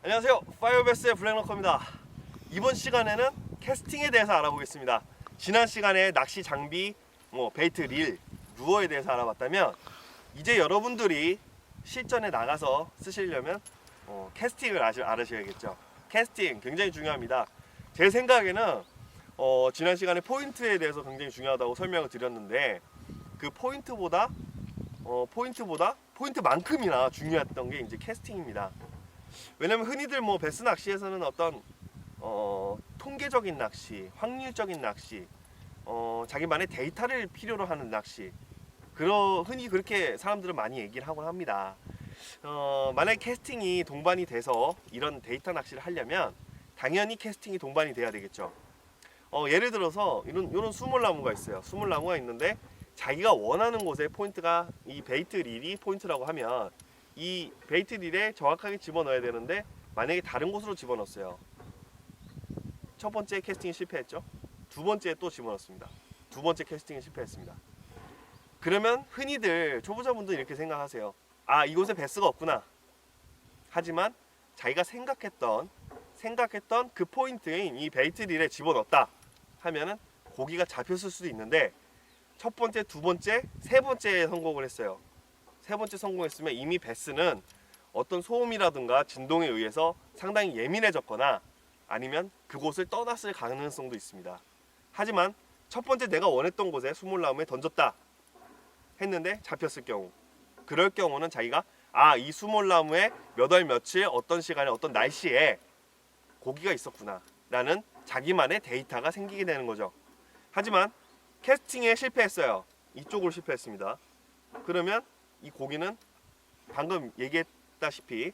안녕하세요, 파이어베스의 블랙러커입니다. 이번 시간에는 캐스팅에 대해서 알아보겠습니다. 지난 시간에 낚시 장비, 베이트, 릴, 루어에 대해서 알아봤다면 이제 여러분들이 실전에 나가서 쓰시려면 캐스팅을 알으셔야겠죠. 캐스팅 굉장히 중요합니다. 제 생각에는 지난 시간에 포인트에 대해서 굉장히 중요하다고 설명을 드렸는데 그 포인트만큼이나 중요했던 게 이제 캐스팅입니다. 왜냐면 흔히들 베스 낚시에서는 어떤 통계적인 낚시, 확률적인 낚시, 자기만의 데이터를 필요로 하는 낚시, 흔히 그렇게 사람들은 많이 얘기를 하곤 합니다. 만약에 캐스팅이 동반이 돼서 이런 데이터 낚시를 하려면 당연히 캐스팅이 동반이 돼야 되겠죠. 예를 들어서 이런 수몰나무가 있어요. 수몰나무가 있는데 자기가 원하는 곳에 포인트가, 이 베이트 릴이 포인트라고 하면 이 베이트 릴에 정확하게 집어넣어야 되는데 만약에 다른 곳으로 집어넣었어요. 첫 번째 캐스팅이 실패했죠. 두 번째에 또 집어넣습니다. 두 번째 캐스팅이 실패했습니다. 그러면 흔히들 초보자분들은 이렇게 생각하세요. 아, 이곳에 베스가 없구나. 하지만 자기가 생각했던 그 포인트인 이 베이트 릴에 집어넣었다 하면은 고기가 잡혔을 수도 있는데 첫 번째, 두 번째, 세 번째에 성공을 했어요. 세 번째 성공했으면 이미 베스는 어떤 소음이라든가 진동에 의해서 상당히 예민해졌거나 아니면 그곳을 떠났을 가능성도 있습니다. 하지만 첫 번째 내가 원했던 곳에 수몰나무에 던졌다 했는데 잡혔을 경우, 그럴 경우는 자기가 이 수몰나무에 몇 월 며칠 어떤 시간에 어떤 날씨에 고기가 있었구나 라는 자기만의 데이터가 생기게 되는 거죠. 하지만 캐스팅에 실패했어요. 이쪽으로 실패했습니다. 그러면 이 고기는 방금 얘기했다시피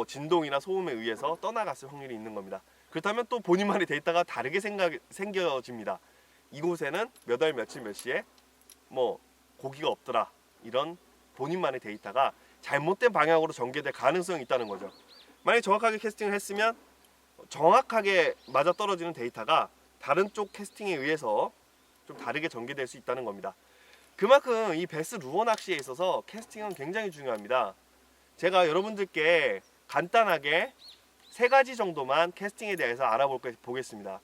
진동이나 소음에 의해서 떠나갔을 확률이 있는 겁니다. 그렇다면 또 본인만의 데이터가 다르게 생겨집니다. 이곳에는 몇 월 며칠 몇 시에 고기가 없더라, 이런 본인만의 데이터가 잘못된 방향으로 전개될 가능성이 있다는 거죠. 만약에 정확하게 캐스팅을 했으면 정확하게 맞아떨어지는 데이터가 다른 쪽 캐스팅에 의해서 좀 다르게 전개될 수 있다는 겁니다. 그만큼 이 베스 루어 낚시에 있어서 캐스팅은 굉장히 중요합니다. 제가 여러분들께 간단하게 세 가지 정도만 캐스팅에 대해서 알아보겠습니다.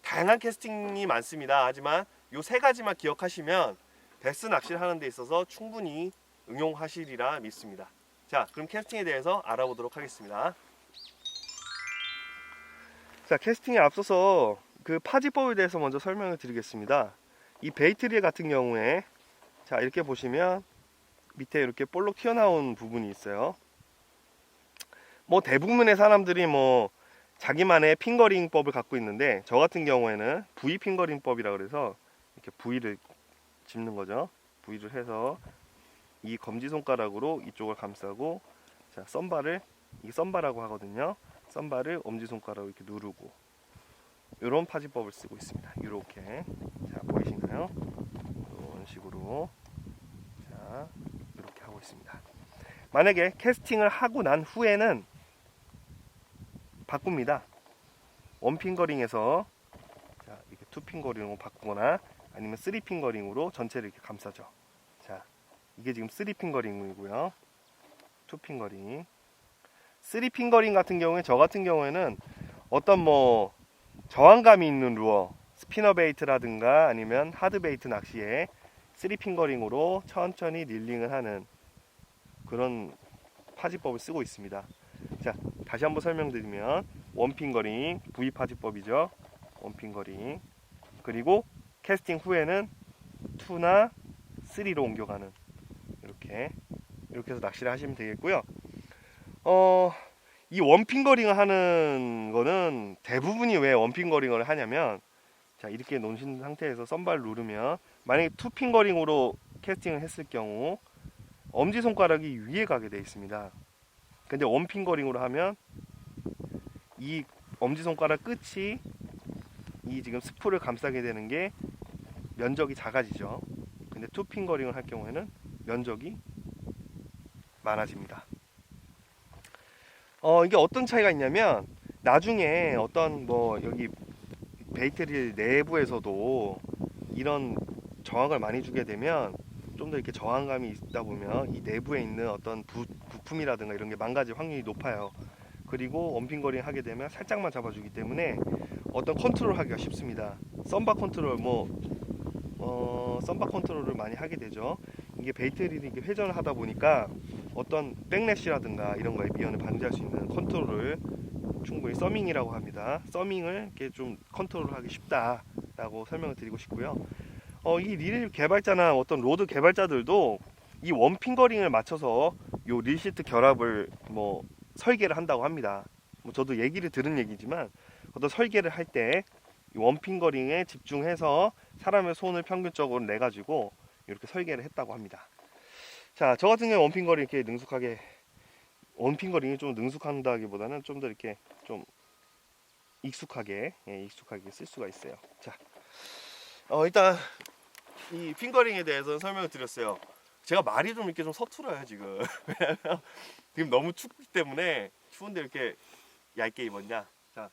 다양한 캐스팅이 많습니다. 하지만 이 세 가지만 기억하시면 베스 낚시를 하는 데 있어서 충분히 응용하시리라 믿습니다. 자, 그럼 캐스팅에 대해서 알아보도록 하겠습니다. 자, 캐스팅에 앞서서 그 파지법에 대해서 먼저 설명을 드리겠습니다. 이 베이트 릴 같은 경우에 자, 이렇게 보시면 밑에 이렇게 볼록 튀어나온 부분이 있어요. 대부분의 사람들이 자기만의 핑거링법을 갖고 있는데 저 같은 경우에는 V 핑거링법이라 그래서 이렇게 V를 짚는 거죠. V를 해서 이 검지손가락으로 이쪽을 감싸고, 자, 이게 썬바라고 하거든요. 썬바를 엄지손가락으로 이렇게 누르고 이런 파지법을 쓰고 있습니다. 이렇게, 자, 보이시나요? 이런 식으로, 자, 이렇게 하고 있습니다. 만약에 캐스팅을 하고 난 후에는 바꿉니다. 원핑거링에서 자, 이렇게 투핑거링으로 바꾸거나 아니면 쓰리핑거링으로 전체를 이렇게 감싸죠. 자, 이게 지금 쓰리핑거링이고요. 투핑거링. 쓰리핑거링 같은 경우에, 저 같은 경우에는 어떤 저항감이 있는 루어, 스피너 베이트라든가 아니면 하드 베이트 낚시에 쓰리핑거링으로 천천히 릴링을 하는 그런 파지법을 쓰고 있습니다. 자, 다시 한번 설명드리면 원핑거링, V 파지법이죠. 원핑거링. 그리고 캐스팅 후에는 2나 3로 옮겨가는, 이렇게 해서 낚시를 하시면 되겠고요. 이 원핑거링을 하는 거는 대부분이 왜 원핑거링을 하냐면, 자, 이렇게 놓으신 상태에서 썬발 누르면 만약에 투핑거링으로 캐스팅을 했을 경우 엄지손가락이 위에 가게 되어 있습니다. 근데 원핑거링으로 하면 이 엄지손가락 끝이 이 지금 스프를 감싸게 되는 게 면적이 작아지죠. 근데 투핑거링을 할 경우에는 면적이 많아집니다. 이게 어떤 차이가 있냐면 나중에 어떤 여기 베이트릴 내부에서도 이런 저항을 많이 주게 되면 좀 더 이렇게 저항감이 있다 보면 이 내부에 있는 어떤 부품이라든가 이런 게 망가질 확률이 높아요. 그리고 원핑거링 하게 되면 살짝만 잡아주기 때문에 어떤 컨트롤 하기가 쉽습니다. 썸바 컨트롤 썸바 컨트롤을 많이 하게 되죠. 이게 베이트릴이 이렇게 회전을 하다 보니까 어떤 백래시라든가 이런 거에 미연을 방지할 수 있는 컨트롤을 충분히 서밍이라고 합니다. 서밍을 이렇게 좀 컨트롤하기 쉽다라고 설명을 드리고 싶고요. 이 릴 개발자나 어떤 로드 개발자들도 이 원핑거링을 맞춰서 요 릴시트 결합을 설계를 한다고 합니다. 저도 얘기를 들은 얘기지만 어떤 설계를 할 때 원핑거링에 집중해서 사람의 손을 평균적으로 내 가지고 이렇게 설계를 했다고 합니다. 자, 저 같은 경우 원핑거링 이렇게 능숙하게, 원핑거링이 좀 능숙한다기보다는 좀 더 이렇게 좀 익숙하게 쓸 수가 있어요. 자, 일단 이 핑거링에 대해서 설명을 드렸어요. 제가 말이 좀 이렇게 좀 서툴어요 지금. 왜냐면 지금 너무 춥기 때문에, 추운데 이렇게 얇게 입었냐. 자,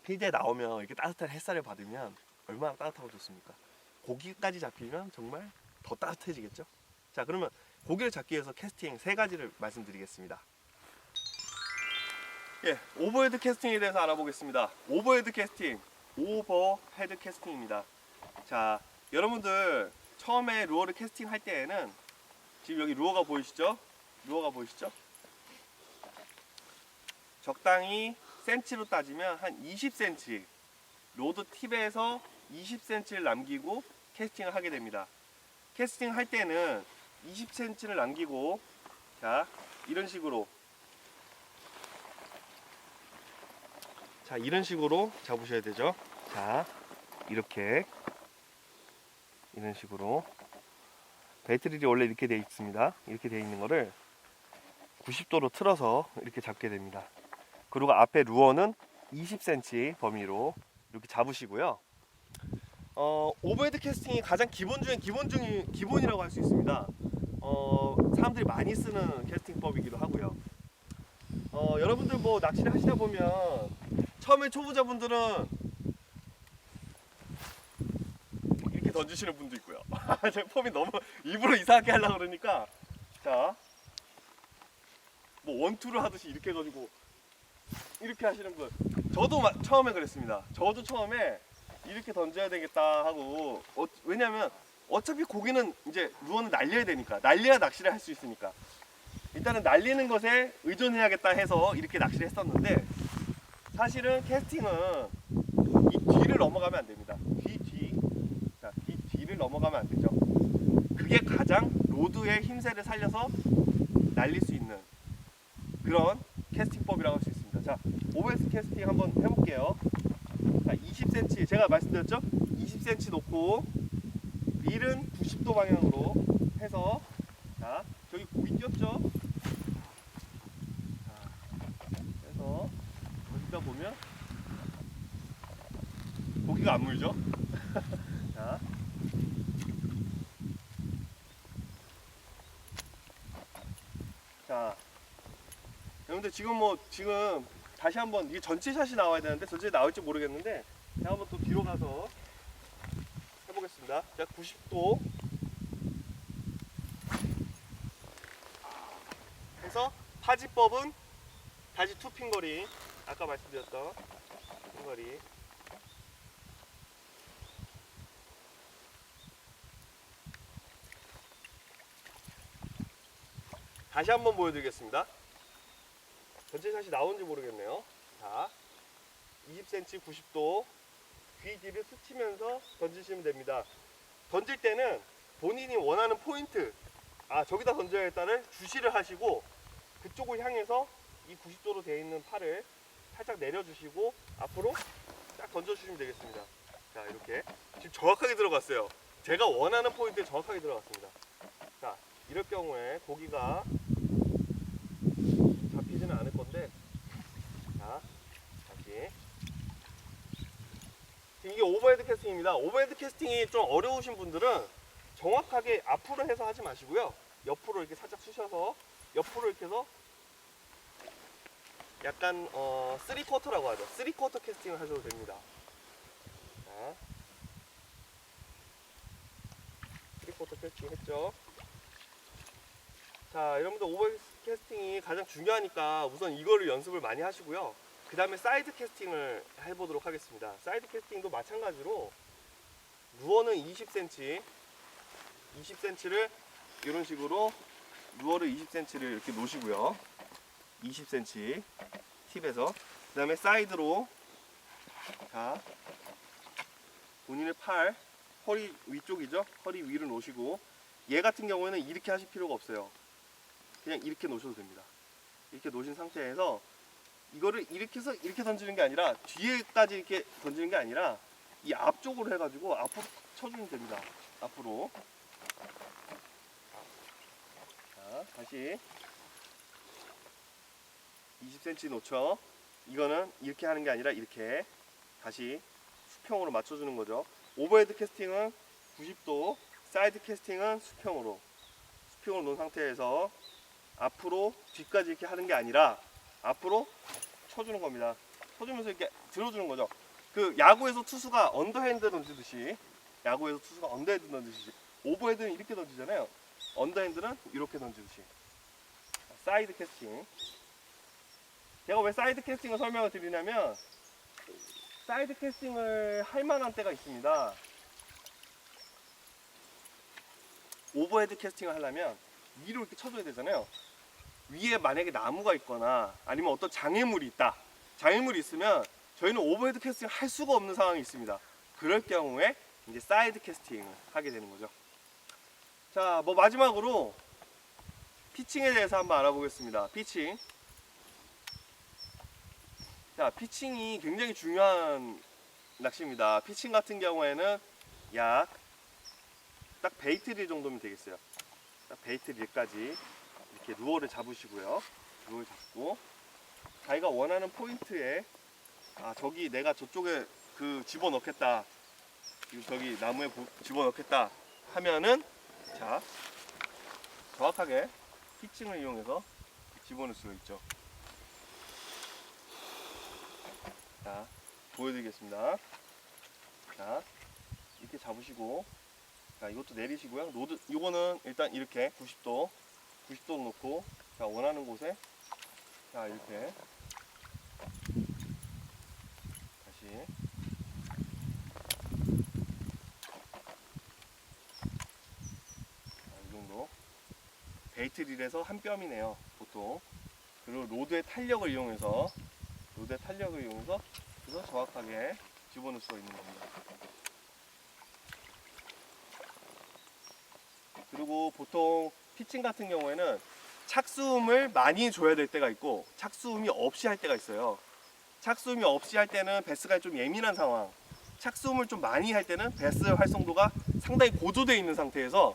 필드에 나오면 이렇게 따뜻한 햇살을 받으면 얼마나 따뜻하고 좋습니까? 고기까지 잡히면 정말 더 따뜻해지겠죠. 자, 그러면 고기를 잡기 위해서 캐스팅 3가지를 말씀드리겠습니다. 예, 오버헤드 캐스팅에 대해서 알아보겠습니다. 오버헤드 캐스팅, 오버헤드 캐스팅입니다. 자, 여러분들 처음에 루어를 캐스팅 할 때에는, 지금 여기 루어가 보이시죠? 루어가 보이시죠? 적당히 센치로 따지면 한 20cm, 로드 팁에서 20cm를 남기고 캐스팅을 하게 됩니다. 캐스팅 할 때는 20cm를 남기고, 자, 이런 식으로, 자, 이런 식으로 잡으셔야 되죠. 자, 이렇게, 이런 식으로. 베이트릴이 원래 이렇게 되어 있습니다. 이렇게 되어 있는 거를 90도로 틀어서 이렇게 잡게 됩니다. 그리고 앞에 루어는 20cm 범위로 이렇게 잡으시고요. 오버헤드 캐스팅이 가장 기본 중에 기본이라고 할 수 있습니다. 사람들이 많이 쓰는 캐스팅법이기도 하고요. 여러분들 낚시를 하시다 보면 처음에 초보자분들은 이렇게 던지시는 분도 있고요. 제 폼이 너무 일부러 이상하게 하려고 그러니까, 자, 원투를 하듯이 이렇게 해가지고 이렇게 하시는 분, 저도 처음에 그랬습니다. 저도 처음에 이렇게 던져야 되겠다 하고, 왜냐면 어차피 고기는 이제 루어는 날려야 되니까, 날려야 낚시를 할 수 있으니까 일단은 날리는 것에 의존해야겠다 해서 이렇게 낚시를 했었는데, 사실은 캐스팅은 이 뒤를 넘어가면 안 됩니다. 자, 뒤를 넘어가면 안 되죠. 그게 가장 로드의 힘세를 살려서 날릴 수 있는 그런 캐스팅법이라고 할 수 있습니다. 자, 오버헤드 캐스팅 한번 해볼게요. 자, 20cm, 제가 말씀드렸죠? 20cm 놓고 릴은 90도 방향으로 해서, 자, 저기 고기 띄었죠? 자, 해서 여기다 보면 고기가 안 물죠? 자, 자, 여러분들 지금 다시 한번, 이게 전체 샷이 나와야 되는데 전체 나올지 모르겠는데, 제가 한번 또 뒤로 가서 해보겠습니다. 자, 90도 해서 파지법은 다시 투핑거링, 아까 말씀드렸던 핑거링. 다시 한번 보여드리겠습니다. 전체 샷이 나온지 모르겠네요. 자, 20cm 90도 귀 뒤를 스치면서 던지시면 됩니다. 던질 때는 본인이 원하는 포인트, 저기다 던져야겠다를 주시를 하시고, 그쪽을 향해서 이 90도로 되어 있는 팔을 살짝 내려주시고 앞으로 딱 던져주시면 되겠습니다. 자, 이렇게 지금 정확하게 들어갔어요. 제가 원하는 포인트에 정확하게 들어갔습니다. 자, 이럴 경우에 고기가 잡히지는 않을 건데, 자, 다시. 이게 오버헤드 캐스팅입니다. 오버헤드 캐스팅이 좀 어려우신 분들은 정확하게 앞으로 해서 하지 마시고요, 옆으로 이렇게 살짝 쑤셔서 옆으로 이렇게 해서 약간 3쿼터라고 하죠. 3쿼터 캐스팅을 하셔도 됩니다. 자, 3쿼터 캐스팅 했죠. 자, 여러분들 오버헤드 캐스팅이 가장 중요하니까 우선 이거를 연습을 많이 하시고요. 그 다음에 사이드 캐스팅을 해보도록 하겠습니다. 사이드 캐스팅도 마찬가지로 루어는 20cm를 이런 식으로 루어를 20cm를 이렇게 놓으시고요. 20cm 팁에서 그 다음에 사이드로 자 본인의 팔 허리 위쪽이죠. 허리 위를 놓으시고 얘 같은 경우에는 이렇게 하실 필요가 없어요. 그냥 이렇게 놓으셔도 됩니다. 이렇게 놓으신 상태에서 이거를 이렇게 해서 이렇게 던지는 게 아니라 뒤에까지 이렇게 던지는 게 아니라 이 앞쪽으로 해가지고 앞으로 쳐주면 됩니다. 앞으로. 자, 다시 20cm 놓쳐. 이거는 이렇게 하는 게 아니라 이렇게 다시 수평으로 맞춰주는 거죠. 오버헤드 캐스팅은 90도, 사이드 캐스팅은 수평으로 놓은 상태에서 앞으로 뒤까지 이렇게 하는 게 아니라 앞으로 쳐주는 겁니다. 쳐주면서 이렇게 들어주는 거죠. 그 야구에서 투수가 언더핸드 던지듯이 오버헤드는 이렇게 던지잖아요. 언더핸드는 이렇게 던지듯이. 사이드 캐스팅. 제가 왜 사이드 캐스팅을 설명을 드리냐면 사이드 캐스팅을 할 만한 때가 있습니다. 오버헤드 캐스팅을 하려면 위로 이렇게 쳐줘야 되잖아요. 위에 만약에 나무가 있거나 아니면 어떤 장애물이 있다. 장애물이 있으면 저희는 오버헤드 캐스팅을 할 수가 없는 상황이 있습니다. 그럴 경우에 이제 사이드 캐스팅을 하게 되는 거죠. 자, 뭐 마지막으로 피칭에 대해서 한번 알아보겠습니다. 피칭. 자, 피칭이 굉장히 중요한 낚시입니다. 피칭 같은 경우에는 약 딱 베이트릴 정도면 되겠어요. 딱 베이트릴까지 이렇게 루어를 잡으시고요. 루어를 잡고 자기가 원하는 포인트에 저기 내가 저쪽에 그 집어넣겠다. 저기 나무에 집어넣겠다 하면은 자 정확하게 피칭을 이용해서 집어넣을 수가 있죠. 자 보여드리겠습니다. 자 이렇게 잡으시고 자 이것도 내리시고요. 로드 이거는 일단 이렇게 90도 놓고 자 원하는 곳에 자 이렇게 다시 이 정도 베이트릴에서 한 뼘이네요 보통. 그리고 로드의 탄력을 이용해서 그래서 정확하게 집어넣을 수가 있는 겁니다. 그리고 보통 피칭 같은 경우에는 착수음을 많이 줘야 될 때가 있고 착수음이 없이 할 때가 있어요. 착수음이 없이 할 때는 베스가 좀 예민한 상황, 착수음을 좀 많이 할 때는 베스 활성도가 상당히 고조되어 있는 상태에서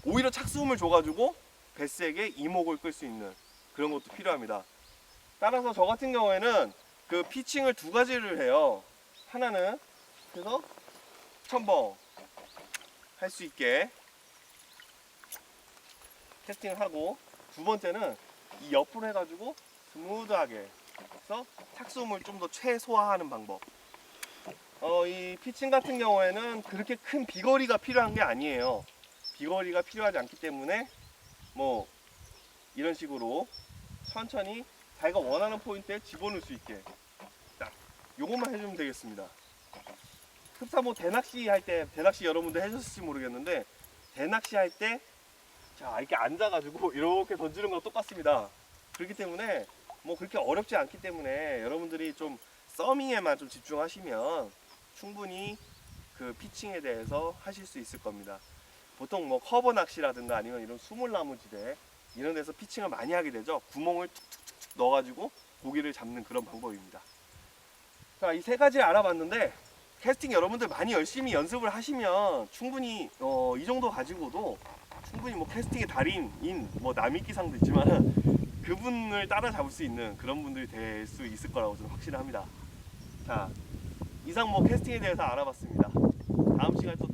오히려 착수음을 줘가지고 베스에게 이목을 끌 수 있는 그런 것도 필요합니다. 따라서 저 같은 경우에는 그 피칭을 두 가지를 해요. 하나는 그래서 첨벙 할 수 있게 캐스팅을 하고, 두 번째는 이 옆으로 해가지고 스무드하게 해서 착수음을 좀 더 최소화하는 방법. 이 피칭 같은 경우에는 그렇게 큰 비거리가 필요한 게 아니에요. 비거리가 필요하지 않기 때문에 뭐 이런 식으로 천천히 자기가 원하는 포인트에 집어넣을 수 있게 딱 요것만 해주면 되겠습니다. 흡사 뭐 대낚시 할 때, 대낚시 여러분들 해주실지 모르겠는데 대낚시 할 때 자 이렇게 앉아가지고 이렇게 던지는 거랑 똑같습니다. 그렇기 때문에 뭐 그렇게 어렵지 않기 때문에 여러분들이 좀 서밍에만 좀 집중하시면 충분히 그 피칭에 대해서 하실 수 있을 겁니다. 보통 뭐 커버 낚시라든가 아니면 이런 수물나무지대 이런 데서 피칭을 많이 하게 되죠. 구멍을 툭툭툭툭 넣어가지고 고기를 잡는 그런 방법입니다. 자, 이 세 가지를 알아봤는데 캐스팅 여러분들 많이 열심히 연습을 하시면 충분히 이 정도 가지고도 충분히 뭐 캐스팅의 달인인 뭐 남이끼상도 있지만 그분을 따라잡을 수 있는 그런 분들이 될 수 있을 거라고 저는 확신합니다. 자, 이상 뭐 캐스팅에 대해서 알아봤습니다. 다음 시간에 또